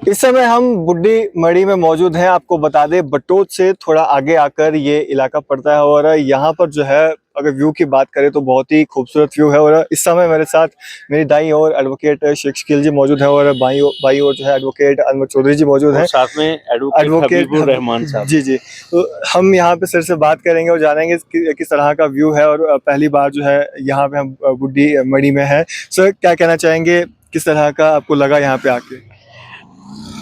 इस समय हम बुड्ढी मड़ी में मौजूद हैं। आपको बता दें, बटोत से थोड़ा आगे आकर ये इलाका पड़ता है और यहाँ पर जो है अगर व्यू की बात करें तो बहुत ही खूबसूरत व्यू है। और इस समय मेरे साथ मेरी दाईं ओर एडवोकेट शेख शकील जी मौजूद हैं और बाईं ओर जो है एडवोकेट अनवर चौधरी जी मौजूद हैं, साथ में एडवोकेट हबीबुर रहमान साहब। जी। तो हम यहाँ पे सर से बात करेंगे और जानेंगे किस तरह का व्यू है और पहली बार जो है यहाँ पे हम बुड्ढी मड़ी में है। सर क्या कहना चाहेंगे, किस तरह का आपको लगा यहाँ पे आके?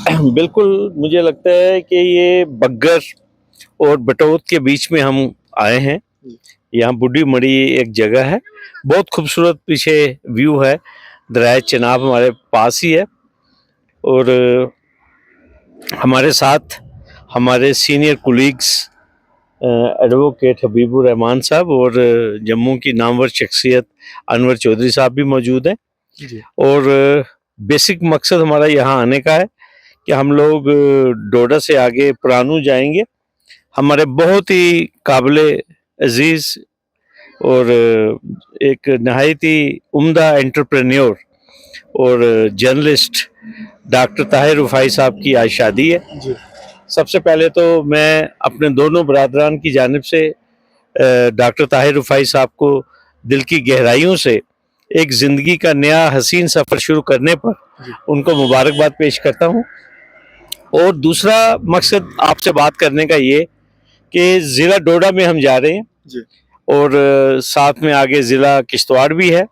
बिल्कुल, मुझे लगता है कि ये बग्गर और बटोत के बीच में हम आए हैं। यहाँ बुड्ढी मड़ी एक जगह है, बहुत खूबसूरत पीछे व्यू है। दरिया चेनाब हमारे पास ही है और हमारे साथ हमारे senior colleagues advocate Habibur Rahman साहब और जम्मू की नामवर शख्सियत अनवर चौधरी साहब भी मौजूद हैं। और बेसिक मकसद हमारा यहाँ आने का है कि हम लोग डोडा से आगे पुरानू जाएंगे। हमारे बहुत ही काबिले अजीज और एक नहायत ही उम्दा एंटरप्रेन्योर और जर्नलिस्ट डॉक्टर ताहिर रुफाई साहब की आज शादी है। सबसे पहले तो मैं अपने दोनों बरादरान की जानिब से डॉक्टर ताहिर रुफाई साहब को दिल की गहराइयों से एक ज़िंदगी का नया हसीन सफ़र शुरू करने पर उनको मुबारकबाद पेश करता हूँ। और दूसरा मकसद आपसे बात करने का ये कि ज़िला डोडा में हम जा रहे हैं और साथ में आगे ज़िला किश्तवाड़ भी है।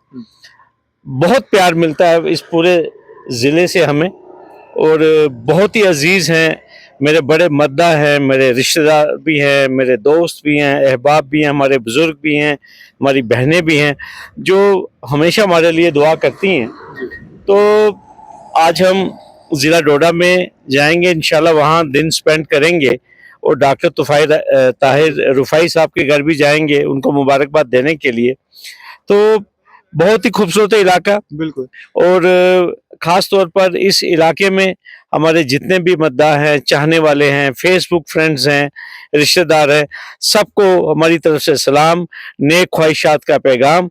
बहुत प्यार मिलता है इस पूरे ज़िले से हमें और बहुत ही अजीज़ हैं, मेरे बड़े मद्दा हैं, मेरे रिश्तेदार भी हैं, मेरे दोस्त भी हैं, अहबाब भी हैं, हमारे बुज़ुर्ग भी हैं, हमारी बहनें भी हैं जो हमेशा हमारे लिए दुआ करती हैं। तो आज हम ज़िला डोडा में जाएंगे, इंशाल्लाह वहाँ दिन स्पेंड करेंगे और डॉक्टर ताहिर रुफाई साहब के घर भी जाएंगे उनको मुबारकबाद देने के लिए। तो बहुत ही खूबसूरत इलाका, बिल्कुल। और ख़ास तौर पर इस इलाके में हमारे जितने भी मद्दाह हैं, चाहने वाले हैं, फेसबुक फ्रेंड्स हैं, रिश्तेदार हैं, सबको हमारी तरफ से सलाम, नेक ख्वाहिशात का पैगाम।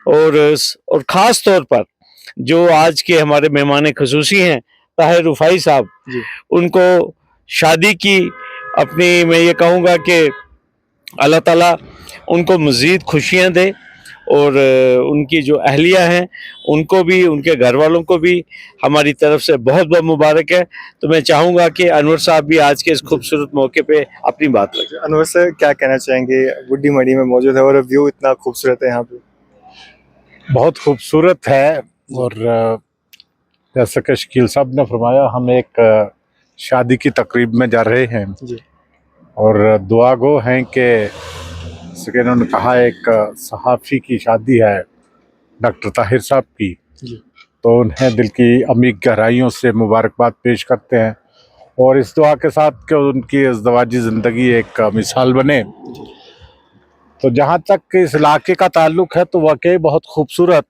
और ख़ास तौर पर जो आज के हमारे मेहमान ख़ुसूसी हैं ताहिर रुफाई साहब, उनको शादी की अपनी मैं ये कहूँगा कि अल्लाह ताला उनको मज़ीद खुशियाँ दे और उनकी जो अहलिया हैं उनको भी, उनके घर वालों को भी हमारी तरफ से बहुत बहुत मुबारक है। तो मैं चाहूँगा कि अनवर साहब भी आज के इस खूबसूरत मौके पे अपनी बात रखें। अनवर सर क्या कहना चाहेंगे, बुड्ढी मड़ी में मौजूद है और व्यू इतना खूबसूरत है यहाँ पे? बहुत खूबसूरत है और जैसा कि शकील साहब ने फरमाया, हम एक शादी की तकरीब में जा रहे हैं और दुआ गो हैं कि जैसे उन्होंने कहा एक सहाफ़ी की शादी है डॉक्टर ताहिर साहब की, तो उन्हें दिल की अमीर गहराइयों से मुबारकबाद पेश करते हैं और इस दुआ के साथ कि उनकी इज़्दवाजी ज़िंदगी एक मिसाल बने। तो जहाँ तक इस इलाके का ताल्लुक़ है तो वाकई बहुत खूबसूरत।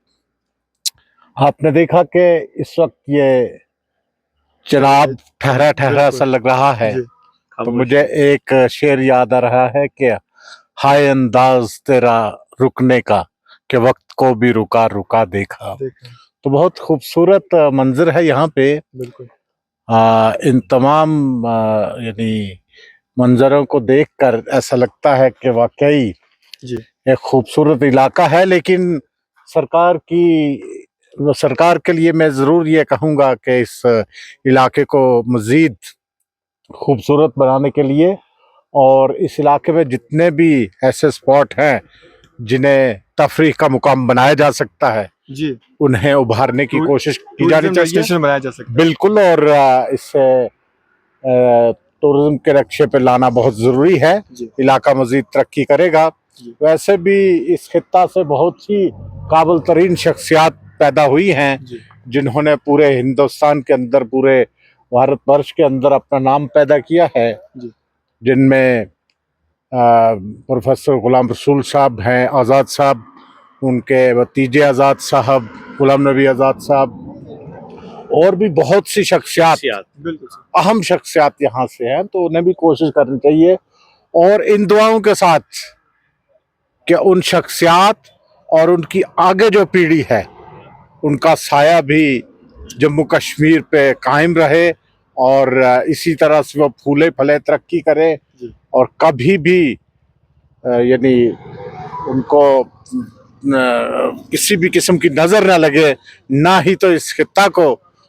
आपने देखा कि इस वक्त ये चेनाब ठहरा ठहरा सा लग रहा है, तो मुझे एक शेर याद आ रहा है कि हाय अंदाज तेरा रुकने का कि वक्त को भी रुका रुका देखा। तो बहुत खूबसूरत मंजर है यहाँ पे। बिल्कुल। इन तमाम यानी मंजरों को देखकर ऐसा लगता है कि वाकई एक खूबसूरत इलाका है। लेकिन सरकार के लिए मैं ज़रूर ये कहूँगा कि इस इलाके को मज़ीद खूबसूरत बनाने के लिए और इस इलाके में जितने भी ऐसे स्पॉट हैं जिन्हें तफरीह का मुकाम बनाया जा सकता है उन्हें उभारने की कोशिश की जानी चाहिए, बनाया जा सकता है। बिल्कुल। और इससे टूरिज्म के नक्शे पे लाना बहुत ज़रूरी है, इलाका मज़ीद तरक्की करेगा। वैसे भी इस खित्ता से बहुत ही काबिल तरीन शख्सियात पैदा हुई हैं जिन्होंने पूरे हिंदुस्तान के अंदर, पूरे भारतवर्ष के अंदर अपना नाम पैदा किया है, जिनमें प्रोफेसर गुलाम रसूल साहब हैं, आज़ाद साहब, उनके भतीजे आज़ाद साहब, गुलाम नबी आज़ाद साहब, और भी बहुत सी शख्सियात, अहम शख्सियात यहाँ से हैं। तो उन्हें भी कोशिश करनी चाहिए और इन दुआओं के साथ कि उन शख्सियात और उनकी आगे जो पीढ़ी है उनका साया भी जम्मू कश्मीर पे कायम रहे और इसी तरह से वो फूले फले तरक्की करे और कभी भी यानी उनको किसी भी किस्म की नजर ना लगे, ना ही तो इस खित्ता को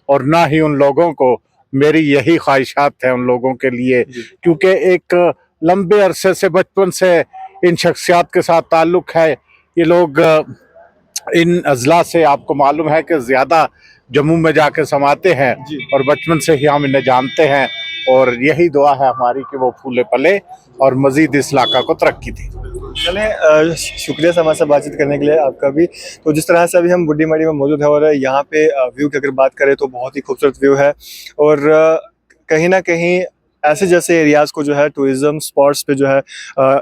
और ना ही उन लोगों को। मेरी यही ख्वाहिशात है उन लोगों के लिए, क्योंकि एक लंबे अरसे से बचपन से इन शख्सियात के साथ ताल्लुक है। ये लोग इन अजला से आपको मालूम है कि ज़्यादा जम्मू में जाके समाते हैं और बचपन से ही हम इन्हें जानते हैं, और यही दुआ है हमारी कि वो फूले फले और मज़ीद इस इलाका को तरक्की दे। चलें, शुक्रिया सर हमारे साथ बातचीत करने के लिए आपका भी। तो जिस तरह से अभी हम बुड्डी मड़ी में मौजूद है और यहाँ पे व्यू की अगर बात करें तो बहुत ही खूबसूरत व्यू है, और कहीं ना कहीं ऐसे जैसे एरियाज़ को जो है टूरिज़्म स्पॉट्स पे जो है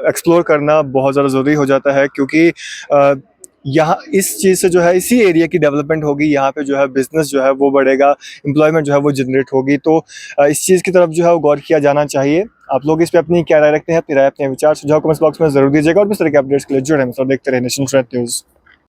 एक्सप्लोर करना बहुत ज़्यादा ज़रूरी हो जाता है, क्योंकि यहाँ इस चीज़ से जो है इसी एरिया की डेवलपमेंट होगी, यहाँ पे जो है बिजनेस जो है वो बढ़ेगा, एम्प्लॉयमेंट जो है वो जनरेट होगी। तो इस चीज़ की तरफ जो है वो गौर किया जाना चाहिए। आप लोग इस पे अपनी क्या राय रखते हैं, अपनी राय अपने विचार सुझाव कमेंट्स बॉक्स में जरूर दीजिएगा, और इस तरह के अपडेट्स के लिए जुड़े हैं और देखते रहे नेशन न्यूज़।